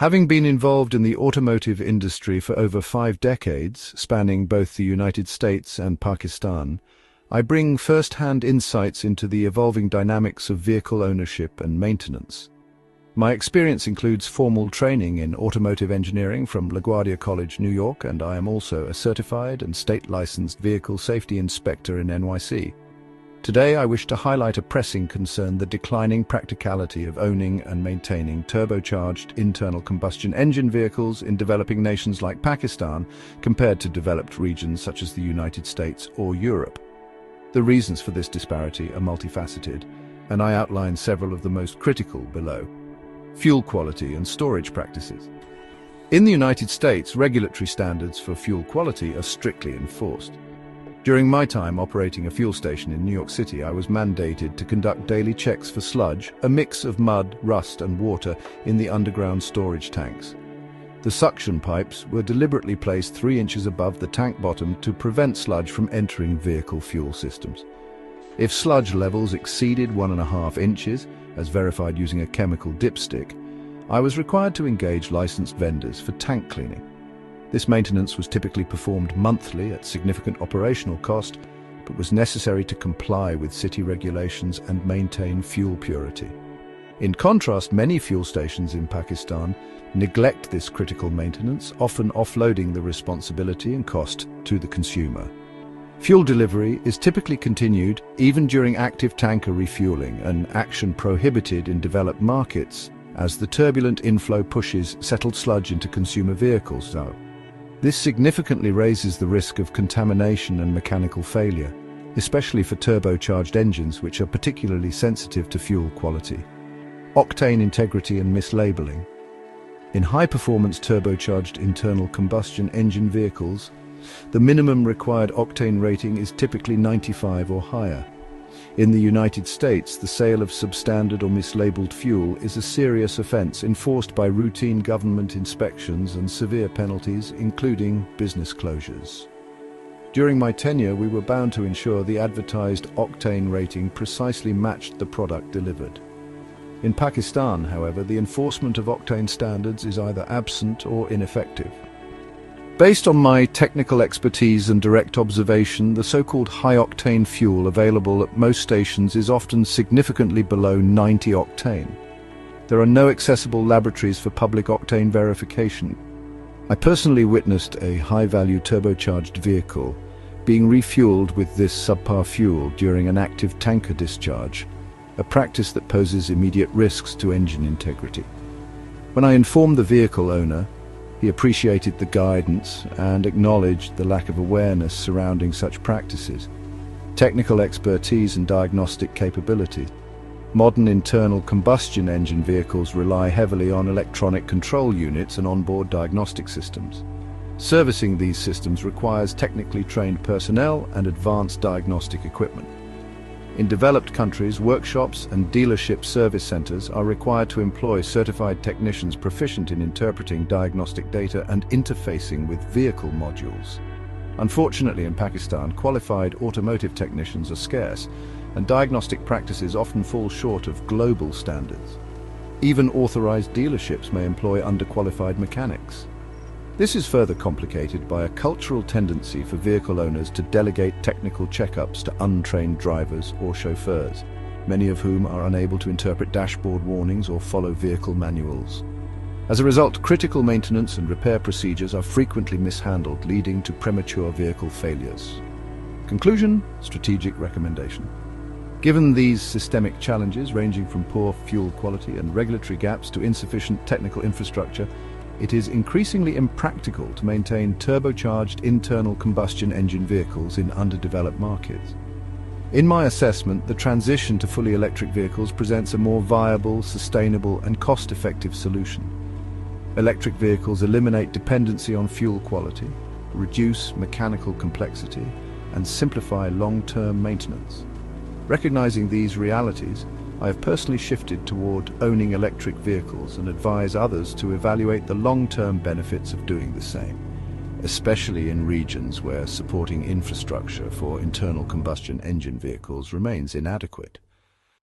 Having been involved in the automotive industry for over 5 decades, spanning both the United States and Pakistan, I bring first-hand insights into the evolving dynamics of vehicle ownership and maintenance. My experience includes formal training in automotive engineering from LaGuardia College, New York, and I am also a certified and state-licensed vehicle safety inspector in NYC. Today, I wish to highlight a pressing concern: the declining practicality of owning and maintaining turbocharged internal combustion engine vehicles in developing nations like Pakistan compared to developed regions such as the United States or Europe. The reasons for this disparity are multifaceted, and I outline several of the most critical below. Fuel quality and storage practices. In the United States, regulatory standards for fuel quality are strictly enforced. During my time operating a fuel station in New York City, I was mandated to conduct daily checks for sludge, a mix of mud, rust, and water, in the underground storage tanks. The suction pipes were deliberately placed 3 inches above the tank bottom to prevent sludge from entering vehicle fuel systems. If sludge levels exceeded 1.5 inches, as verified using a chemical dipstick, I was required to engage licensed vendors for tank cleaning. This maintenance was typically performed monthly at significant operational cost, but was necessary to comply with city regulations and maintain fuel purity. In contrast, many fuel stations in Pakistan neglect this critical maintenance, often offloading the responsibility and cost to the consumer. Fuel delivery is typically continued even during active tanker refueling, an action prohibited in developed markets as the turbulent inflow pushes settled sludge into consumer vehicles. This significantly raises the risk of contamination and mechanical failure, especially for turbocharged engines, which are particularly sensitive to fuel quality. Octane integrity and mislabeling. In high-performance turbocharged internal combustion engine vehicles, the minimum required octane rating is typically 95 or higher. In the United States, the sale of substandard or mislabeled fuel is a serious offense enforced by routine government inspections and severe penalties, including business closures. During my tenure, we were bound to ensure the advertised octane rating precisely matched the product delivered. In Pakistan, however, the enforcement of octane standards is either absent or ineffective. Based on my technical expertise and direct observation, the so-called high-octane fuel available at most stations is often significantly below 90 octane. There are no accessible laboratories for public octane verification. I personally witnessed a high-value turbocharged vehicle being refueled with this subpar fuel during an active tanker discharge, a practice that poses immediate risks to engine integrity. When I informed the vehicle owner, he appreciated the guidance and acknowledged the lack of awareness surrounding such practices. Technical expertise and diagnostic capability. Modern internal combustion engine vehicles rely heavily on electronic control units and onboard diagnostic systems. Servicing these systems requires technically trained personnel and advanced diagnostic equipment. In developed countries, workshops and dealership service centers are required to employ certified technicians proficient in interpreting diagnostic data and interfacing with vehicle modules. Unfortunately, in Pakistan, qualified automotive technicians are scarce, and diagnostic practices often fall short of global standards. Even authorized dealerships may employ underqualified mechanics. This is further complicated by a cultural tendency for vehicle owners to delegate technical checkups to untrained drivers or chauffeurs, many of whom are unable to interpret dashboard warnings or follow vehicle manuals. As a result, critical maintenance and repair procedures are frequently mishandled, leading to premature vehicle failures. Conclusion: strategic recommendation. Given these systemic challenges ranging from poor fuel quality and regulatory gaps to insufficient technical infrastructure, it is increasingly impractical to maintain turbocharged internal combustion engine vehicles in underdeveloped markets. In my assessment, the transition to fully electric vehicles presents a more viable, sustainable, and cost-effective solution. Electric vehicles eliminate dependency on fuel quality, reduce mechanical complexity, and simplify long-term maintenance. Recognizing these realities, I have personally shifted toward owning electric vehicles and advise others to evaluate the long-term benefits of doing the same, especially in regions where supporting infrastructure for internal combustion engine vehicles remains inadequate.